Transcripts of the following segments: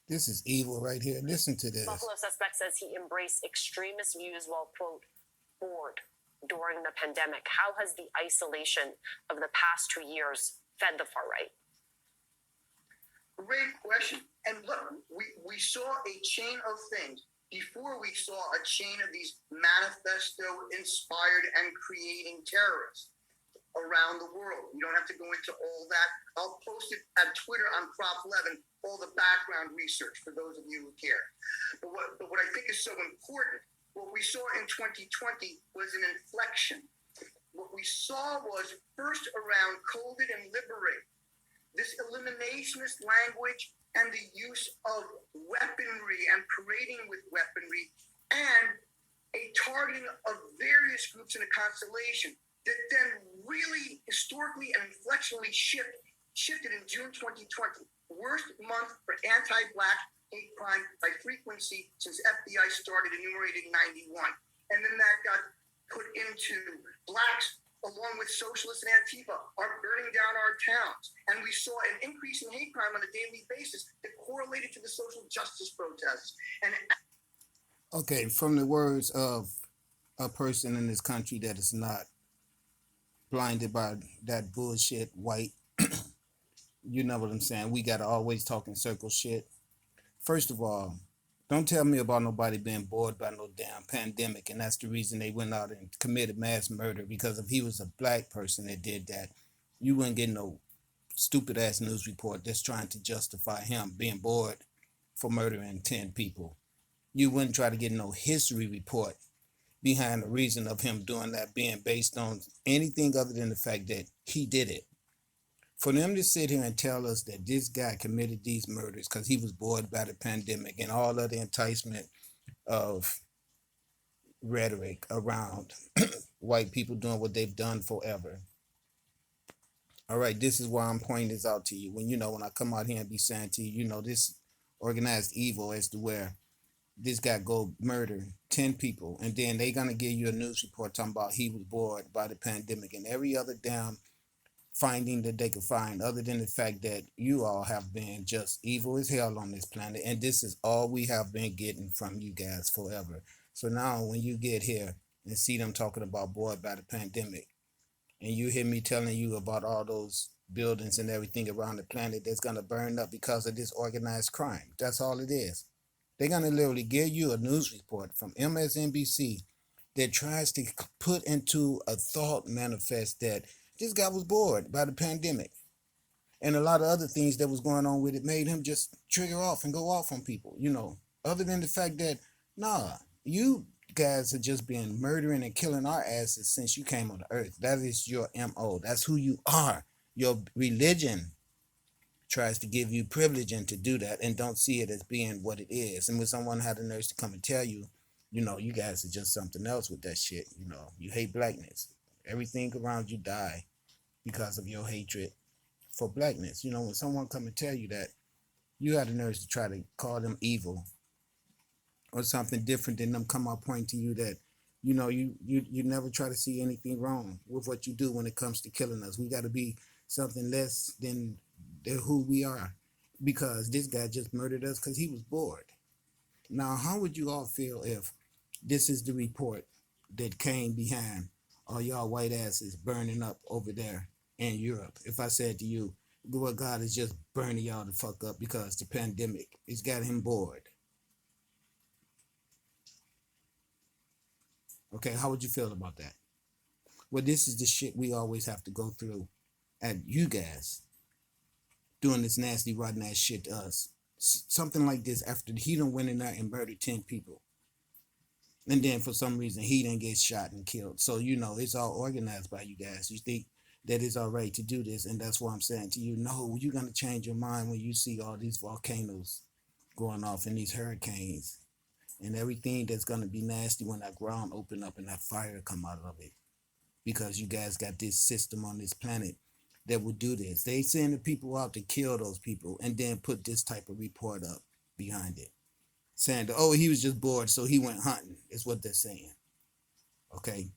This is evil right here. Listen to this. Buffalo suspect says he embraced extremist views while, quote, bored during the pandemic. How has the isolation of the past 2 years fed the far right? Great question. And look, we saw a chain of things. Before we saw a chain of these manifesto-inspired and creating terrorists around the world. You don't have to go into all that. I'll post it at Twitter on Prop 11, all the background research for those of you who care. But what I think is so important, what we saw in 2020 was an inflection. What we saw was first around COVID and Liberate, this eliminationist language and the use of weaponry and parading with weaponry and a targeting of various groups in a constellation that then really historically and inflectionally shifted in June 2020. Worst month for anti-Black hate crime by frequency since FBI started enumerating 91. And then that got put into Blacks along with socialists and Antifa are burning down our towns. And we saw an increase in hate crime on a daily basis that correlated to the social justice protests. And Okay, from the words of a person in this country that is not blinded by that bullshit white, you know what I'm saying? We gotta always talk in circle shit. First of all, don't tell me about nobody being bored by no damn pandemic, and that's the reason they went out and committed mass murder. Because if he was a black person that did that, you wouldn't get no stupid ass news report that's trying to justify him being bored for murdering 10 people. You wouldn't try to get no history report behind the reason of him doing that being based on anything other than the fact that he did it. For them to sit here and tell us that this guy committed these murders because he was bored by the pandemic and all of the enticement of rhetoric around white people doing what they've done forever. All right, this is why I'm pointing this out to you. When I come out here and be saying to you, this organized evil as to where this guy go murder 10 people and then they gonna give you a news report talking about he was bored by the pandemic and every other damn finding that they could find, other than the fact that you all have been just evil as hell on this planet, and this is all we have been getting from you guys forever. So now when you get here and see them talking about bored by the pandemic, and you hear me telling you about all those buildings and everything around the planet that's gonna burn up because of this organized crime, that's all it is. They're gonna literally give you a news report from MSNBC that tries to put into a thought manifest that this guy was bored by the pandemic. And a lot of other things that was going on with it made him just trigger off and go off on people, other than the fact that, nah, you guys have just been murdering and killing our asses since you came on the earth. That is your MO. That's who you are. Your religion tries to give you privilege and to do that and don't see it as being what it is. And when someone had the nerve to come and tell you, you guys are just something else with that shit. You hate blackness. Everything around you die because of your hatred for blackness. When someone come and tell you that, you have the nerve to try to call them evil or something different than them come out pointing to you that, you never try to see anything wrong with what you do when it comes to killing us. We got to be something less than who we are because this guy just murdered us because he was bored. Now, how would you all feel if this is the report that came behind all y'all white asses burning up over there in Europe? If I said to you, well, God is just burning y'all the fuck up because the pandemic has got him bored. Okay, how would you feel about that? Well, this is the shit we always have to go through at you guys doing this nasty, rotten ass shit to us. Something like this after he done went in there and murdered 10 people. And then for some reason he didn't get shot and killed. So, it's all organized by you guys. You think that it's all right to do this. And that's why I'm saying to you, no, you're going to change your mind when you see all these volcanoes going off and these hurricanes and everything that's going to be nasty when that ground open up and that fire come out of it. Because you guys got this system on this planet that will do this. They send the people out to kill those people and then put this type of report up behind it. Saying, oh, he was just bored, so he went hunting, is what they're saying. Okay?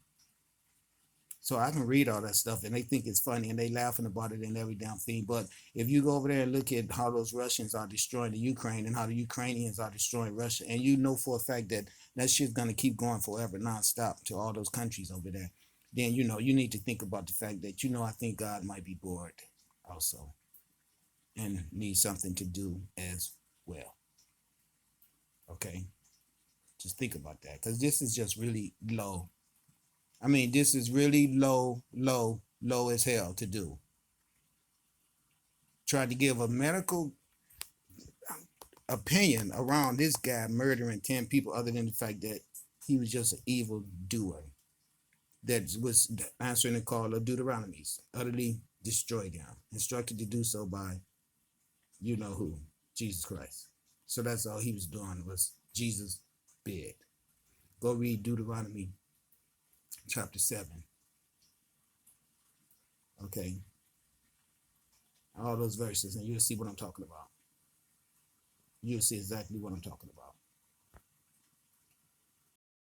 So I can read all that stuff and they think it's funny and they laughing about it and every damn thing. But if you go over there and look at how those Russians are destroying the Ukraine and how the Ukrainians are destroying Russia, and you know for a fact that that shit's gonna keep going forever, nonstop to all those countries over there, then you know you need to think about the fact that I think God might be bored also and need something to do as well. Okay, just think about that because this is just really low. I mean, this is really low, low, low as hell to do. Tried to give a medical opinion around this guy murdering 10 people, other than the fact that he was just an evil doer that was answering the call of Deuteronomies, utterly destroyed him, instructed to do so by you know who, Jesus Christ. So that's all he was doing was Jesus bid. Go read Deuteronomy chapter 7. Okay. All those verses, and you'll see what I'm talking about. You'll see exactly what I'm talking about.